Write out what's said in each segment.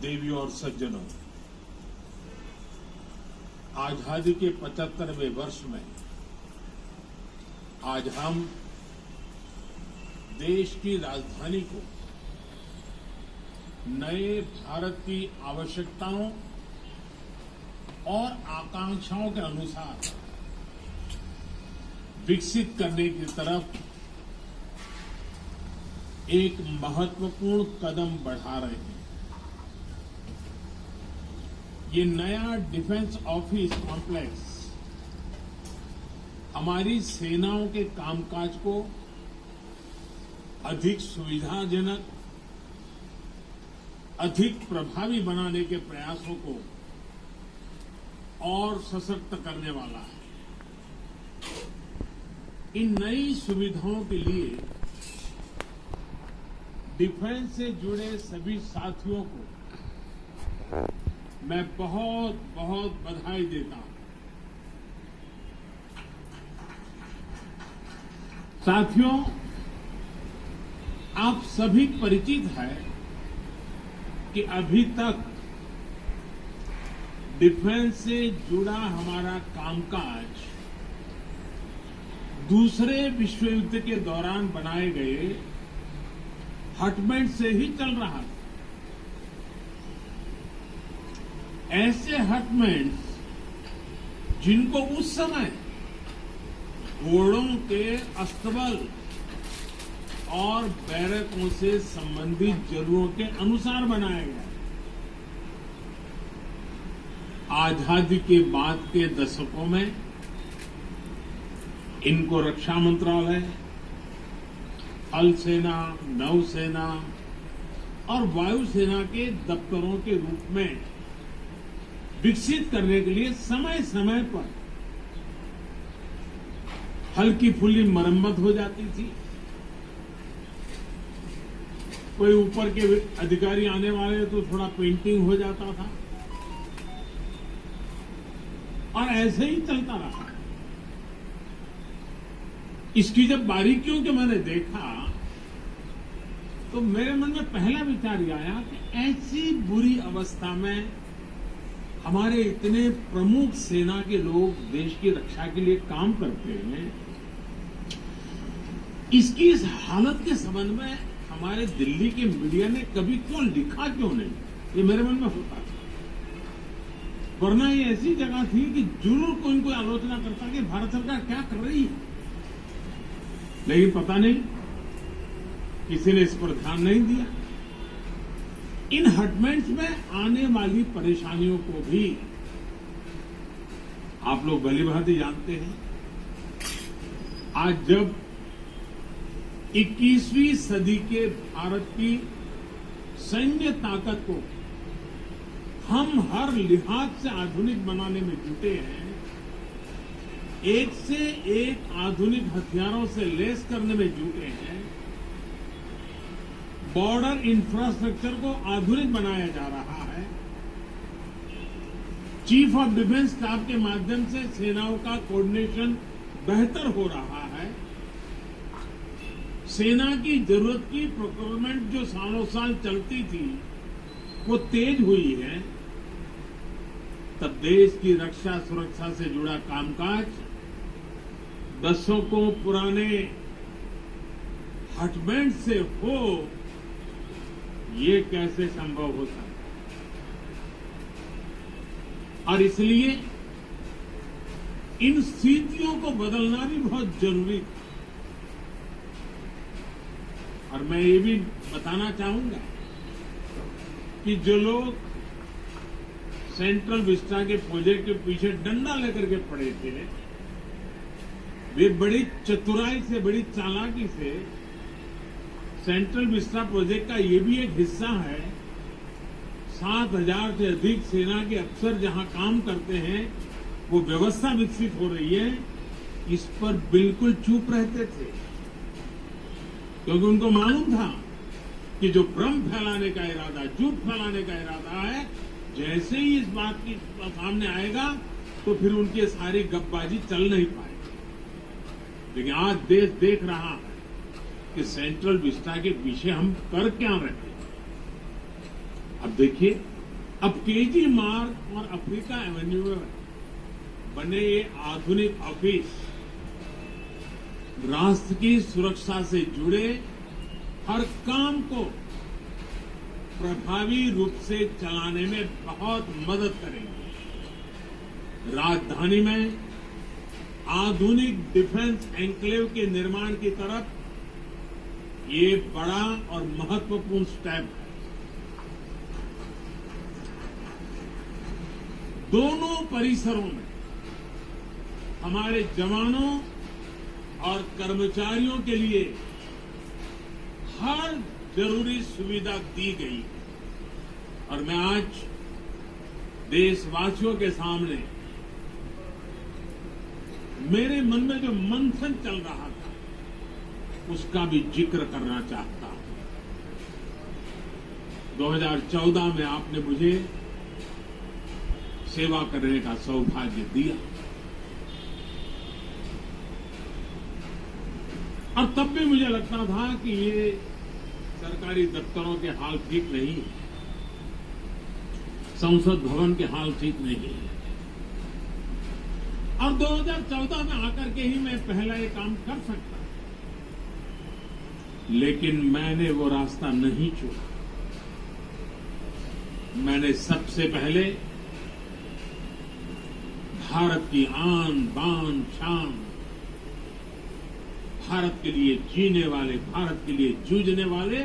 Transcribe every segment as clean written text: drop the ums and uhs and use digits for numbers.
देवियों और सज्जनों, आजादी के 75वें वर्ष में आज हम देश की राजधानी को नए भारत की आवश्यकताओं और आकांक्षाओं के अनुसार विकसित करने की तरफ एक महत्वपूर्ण कदम बढ़ा रहे हैं। ये नया डिफेंस ऑफिस कॉम्प्लेक्स हमारी सेनाओं के कामकाज को अधिक सुविधाजनक, अधिक प्रभावी बनाने के प्रयासों को और सशक्त करने वाला है। इन नई सुविधाओं के लिए डिफेंस से जुड़े सभी साथियों को मैं बहुत बहुत बधाई देता हूं। साथियों, आप सभी परिचित हैं कि अभी तक डिफेंस से जुड़ा हमारा कामकाज दूसरे विश्व युद्ध के दौरान बनाए गए हटबैंड से ही चल रहा था। ऐसे हटबैंड्स जिनको उस समय घोड़ों के अस्तबल और बैरकों से संबंधित जरूरतों के अनुसार बनाया गया। आजादी के बाद के दशकों में इनको रक्षा मंत्रालय, थल सेना, नौसेना और वायुसेना के दफ्तरों के रूप में विकसित करने के लिए समय समय पर हल्की फुल्की मरम्मत हो जाती थी। कोई ऊपर के अधिकारी आने वाले तो थोड़ा पेंटिंग हो जाता था और ऐसे ही चलता रहा। इसकी जब बारीकियों के मैंने देखा तो मेरे मन में पहला विचार यह आया कि ऐसी बुरी अवस्था में हमारे इतने प्रमुख सेना के लोग देश की रक्षा के लिए काम करते हैं, इसकी इस हालत के संबंध में हमारे दिल्ली के मीडिया ने कभी क्यों लिखा क्यों नहीं, ये मेरे मन में होता था। वरना ये ऐसी जगह थी कि जरूर कोई कोई आलोचना करता कि भारत सरकार क्या कर रही है, लेकिन पता नहीं किसी ने इस पर ध्यान नहीं दिया। इन हटबैंड्स में आने वाली परेशानियों को भी आप लोग भली भांति जानते हैं। आज जब 21वीं सदी के भारत की सैन्य ताकत को हम हर लिहाज से आधुनिक बनाने में जुटे हैं, एक से एक आधुनिक हथियारों से लैस करने में जुटे हैं, बॉर्डर इंफ्रास्ट्रक्चर को आधुनिक बनाया जा रहा है, चीफ ऑफ डिफेंस स्टाफ के माध्यम से सेनाओं का कोऑर्डिनेशन बेहतर हो रहा है, सेना की जरूरत की प्रोक्योरमेंट जो सालों साल चलती थी वो तेज हुई है, तब देश की रक्षा सुरक्षा से जुड़ा कामकाज दशकों पुराने हटबैंड से हो, ये कैसे संभव होता है। और इसलिए इन स्थितियों को बदलना भी बहुत जरूरी था। और मैं ये भी बताना चाहूंगा कि जो लोग सेंट्रल विस्टा के प्रोजेक्ट के पीछे डंडा लेकर के पड़े थे, वे बड़ी चतुराई से, बड़ी चालाकी से सेंट्रल विस्टा प्रोजेक्ट का ये भी एक हिस्सा है। 7,000 से अधिक सेना के अफसर जहां काम करते हैं, वो व्यवस्था विकसित हो रही है, इस पर बिल्कुल चुप रहते थे, क्योंकि उनको मालूम था कि जो भ्रम फैलाने का इरादा, झूठ फैलाने का इरादा है, जैसे ही इस बात की सामने आएगा तो फिर उनकी सारी गपबाजी चल नहीं पाएगी। लेकिन आज देश देख रहा है कि सेंट्रल विस्टा के पीछे हम कर क्या रहे हैं। अब देखिए, अब केजी मार्ग और अफ्रीका एवेन्यू में बने ये आधुनिक ऑफिस राष्ट्र की सुरक्षा से जुड़े हर काम को प्रभावी रूप से चलाने में बहुत मदद करेंगे। राजधानी में आधुनिक डिफेंस एन्क्लेव के निर्माण की तरफ ये बड़ा और महत्वपूर्ण स्टेप है। दोनों परिसरों में हमारे जवानों और कर्मचारियों के लिए हर जरूरी सुविधा दी गई और मैं आज देशवासियों के सामने मेरे मन में जो मंथन चल रहा था उसका भी जिक्र करना चाहता हूं। 2014 में आपने मुझे सेवा करने का सौभाग्य दिया और तब भी मुझे लगता था कि ये सरकारी दफ्तरों के हाल ठीक नहीं है, संसद भवन के हाल ठीक नहीं है और 2014 में आकर के ही मैं पहला ये काम कर सकता, लेकिन मैंने वो रास्ता नहीं चुना। मैंने सबसे पहले भारत की आन बान शान, भारत के लिए जीने वाले, भारत के लिए जूझने वाले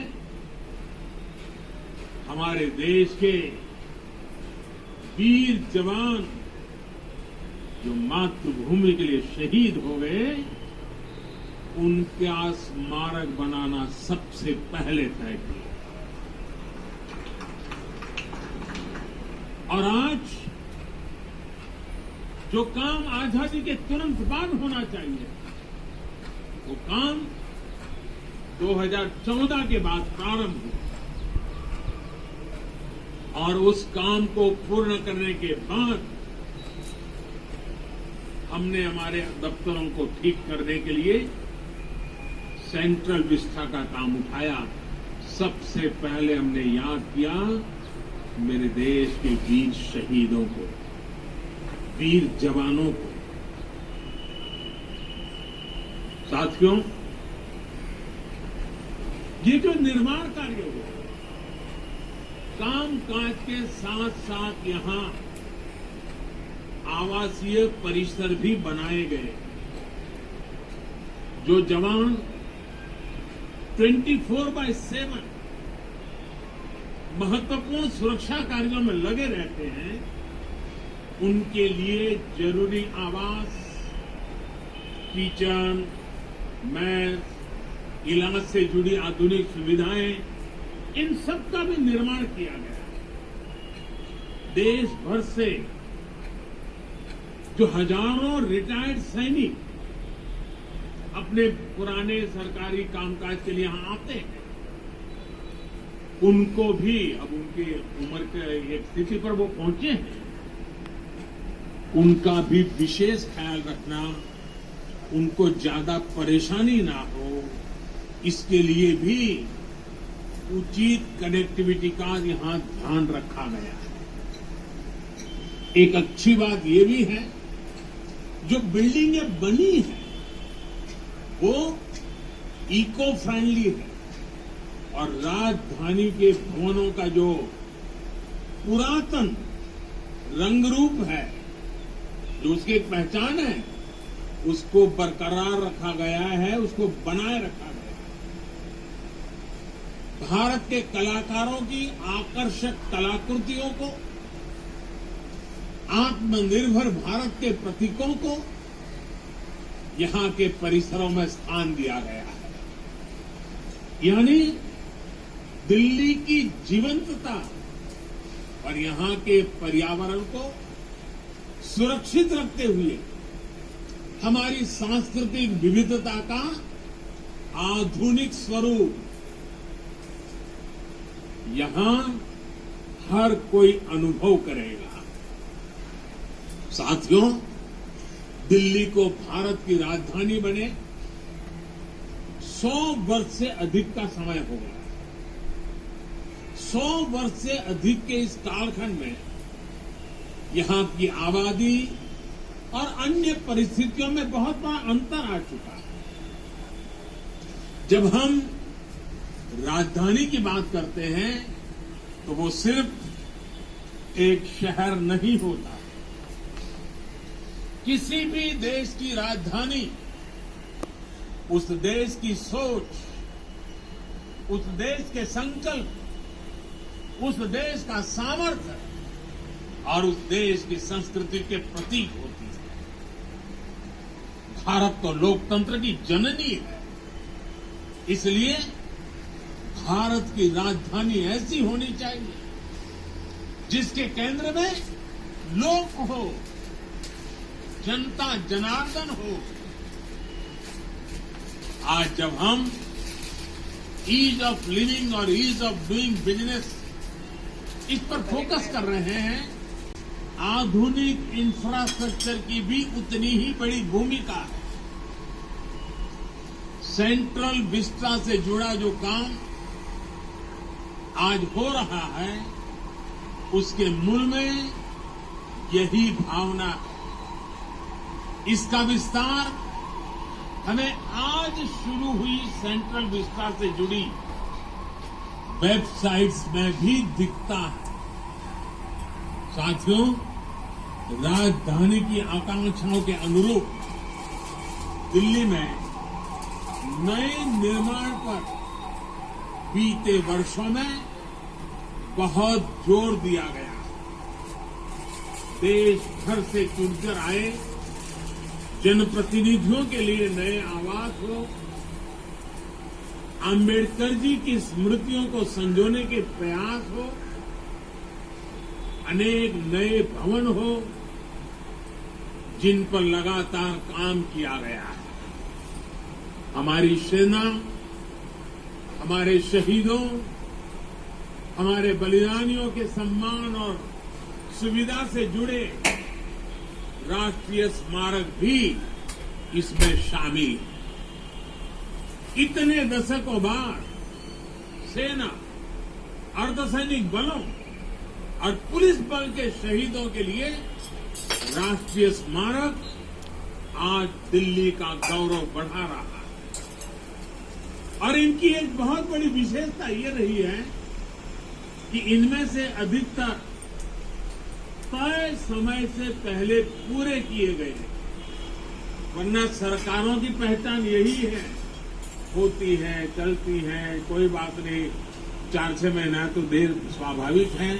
हमारे देश के वीर जवान जो मातृभूमि के लिए शहीद हो गए, उनका स्मारक बनाना सबसे पहले तय किया। और आज जो काम आजादी के तुरंत बाद होना चाहिए, वो काम 2014 के बाद प्रारंभ हुआ और उस काम को पूर्ण करने के बाद हमने हमारे दफ्तरों को ठीक करने के लिए सेंट्रल विस्टा का काम उठाया। सबसे पहले हमने याद किया मेरे देश के वीर शहीदों को, वीर जवानों को। साथियों, ये जो निर्माण कार्य हुआ, काम काज के साथ साथ यहां आवासीय परिसर भी बनाए गए। जो जवान 24/7 महत्वपूर्ण सुरक्षा कार्यों में लगे रहते हैं, उनके लिए जरूरी आवास, किचन, मेस, इलाज से जुड़ी आधुनिक सुविधाएं, इन सब का भी निर्माण किया गया। देश भर से जो हजारों रिटायर्ड सैनिक अपने पुराने सरकारी कामकाज के लिए यहां आते हैं, उनको भी अब उनके उम्र के एक स्थिति पर वो पहुंचे हैं, उनका भी विशेष ख्याल रखना, उनको ज्यादा परेशानी ना हो, इसके लिए भी उचित कनेक्टिविटी का यहां ध्यान रखा गया है। एक अच्छी बात ये भी है, जो बिल्डिंगें बनी है वो इको फ्रेंडली है और राजधानी के भवनों का जो पुरातन रंग रूप है, जो उसकी एक पहचान है, उसको बरकरार रखा गया है, उसको बनाए रखा गया है। भारत के कलाकारों की आकर्षक कलाकृतियों को, आत्मनिर्भर भारत के प्रतीकों को यहां के परिसरों में स्थान दिया गया है। यानी दिल्ली की जीवंतता और यहां के पर्यावरण को सुरक्षित रखते हुए हमारी सांस्कृतिक विविधता का आधुनिक स्वरूप यहां हर कोई अनुभव करेगा। साथियों, दिल्ली को भारत की राजधानी बने 100 वर्ष से अधिक का समय हो गया। 100 वर्ष से अधिक के इस कालखंड में यहाँ की आबादी और अन्य परिस्थितियों में बहुत बड़ा अंतर आ चुका है। जब हम राजधानी की बात करते हैं तो वो सिर्फ एक शहर नहीं होता। किसी भी देश की राजधानी उस देश की सोच, उस देश के संकल्प, उस देश का सामर्थ्य और उस देश की संस्कृति के प्रतीक होती है। भारत तो लोकतंत्र की जननी है, इसलिए भारत की राजधानी ऐसी होनी चाहिए जिसके केंद्र में लोग हो, जनता जनार्दन हो। आज जब हम ईज ऑफ लिविंग और ईज ऑफ डूइंग बिजनेस इस पर फोकस कर रहे हैं, आधुनिक इंफ्रास्ट्रक्चर की भी उतनी ही बड़ी भूमिका है। सेंट्रल विस्टा से जुड़ा जो काम आज हो रहा है, उसके मूल में यही भावना है। इसका विस्तार हमें आज शुरू हुई सेंट्रल विस्टा से जुड़ी वेबसाइट्स में भी दिखता है। साथियों, राजधानी की आकांक्षाओं के अनुरूप दिल्ली में नए निर्माण पर बीते वर्षों में बहुत जोर दिया गया। देश भर से चुनकर आए जनप्रतिनिधियों के लिए नए आवास हो, आम्बेडकर जी की स्मृतियों को संजोने के प्रयास हो, अनेक नए भवन हो जिन पर लगातार काम किया गया है। हमारी सेना, हमारे शहीदों, हमारे बलिदानियों के सम्मान और सुविधा से जुड़े राष्ट्रीय स्मारक भी इसमें शामिल है। इतने दशकों बाद सेना, अर्धसैनिक बलों और पुलिस बल के शहीदों के लिए राष्ट्रीय स्मारक आज दिल्ली का गौरव बढ़ा रहा है। और इनकी एक बहुत बड़ी विशेषता ये रही है कि इनमें से अधिकतर तय समय से पहले पूरे किए गए हैं। वरना सरकारों की पहचान यही है, होती है, चलती है, कोई बात नहीं, 4-6 महीना तो देर स्वाभाविक है।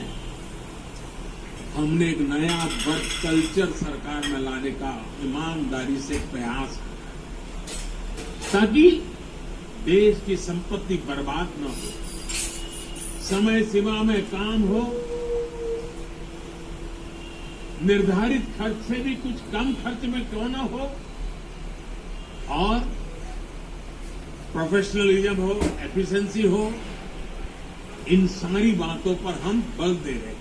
हमने एक नया वर्क कल्चर सरकार में लाने का ईमानदारी से प्रयास किया ताकि देश की संपत्ति बर्बाद न हो, समय सीमा में काम हो, निर्धारित खर्च से भी कुछ कम खर्च में क्यों न हो, और प्रोफेशनलिज्म हो, एफिशिएंसी हो, इन सारी बातों पर हम बल दे रहे हैं।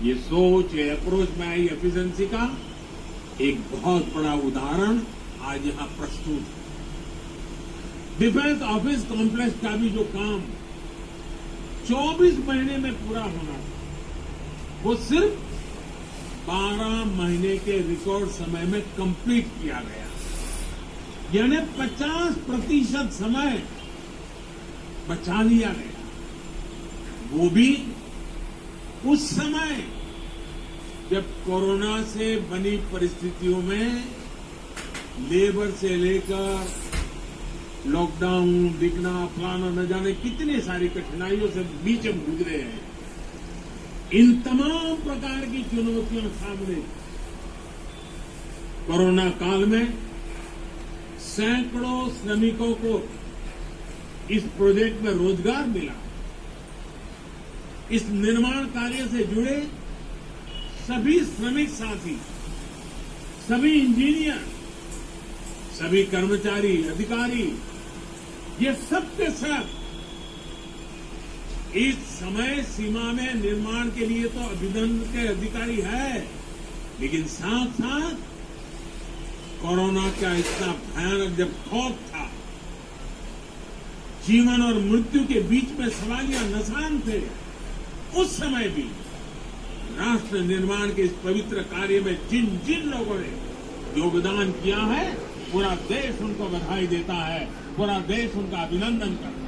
ये सोच, ये अप्रोच में आई एफिशिएंसी का एक बहुत बड़ा उदाहरण आज यहां प्रस्तुत है। डिफेंस ऑफिस कॉम्प्लेक्स का भी जो काम 24 महीने में पूरा होना था, वो सिर्फ 12 महीने के रिकॉर्ड समय में कंप्लीट किया गया। यानी 50% समय बचा लिया गया। वो भी उस समय जब कोरोना से बनी परिस्थितियों में लेबर से लेकर लॉकडाउन, दिखना, फलाना, न जाने कितनी सारी कठिनाइयों से बीच में गुजरे हैं। इन तमाम प्रकार की चुनौतियों सामने कोरोना काल में सैकड़ों श्रमिकों को इस प्रोजेक्ट में रोजगार मिला। इस निर्माण कार्य से जुड़े सभी श्रमिक साथी, सभी इंजीनियर, सभी कर्मचारी, अधिकारी, ये सब के सब इस समय सीमा में निर्माण के लिए तो अभिनंदन के अधिकारी है, लेकिन साथ साथ कोरोना का इतना भयानक जब खौफ था, जीवन और मृत्यु के बीच में सवालिया निशान थे, उस समय भी राष्ट्र निर्माण के इस पवित्र कार्य में जिन जिन लोगों ने योगदान किया है, पूरा देश उनको बधाई देता है, पूरा देश उनका अभिनंदन करता है।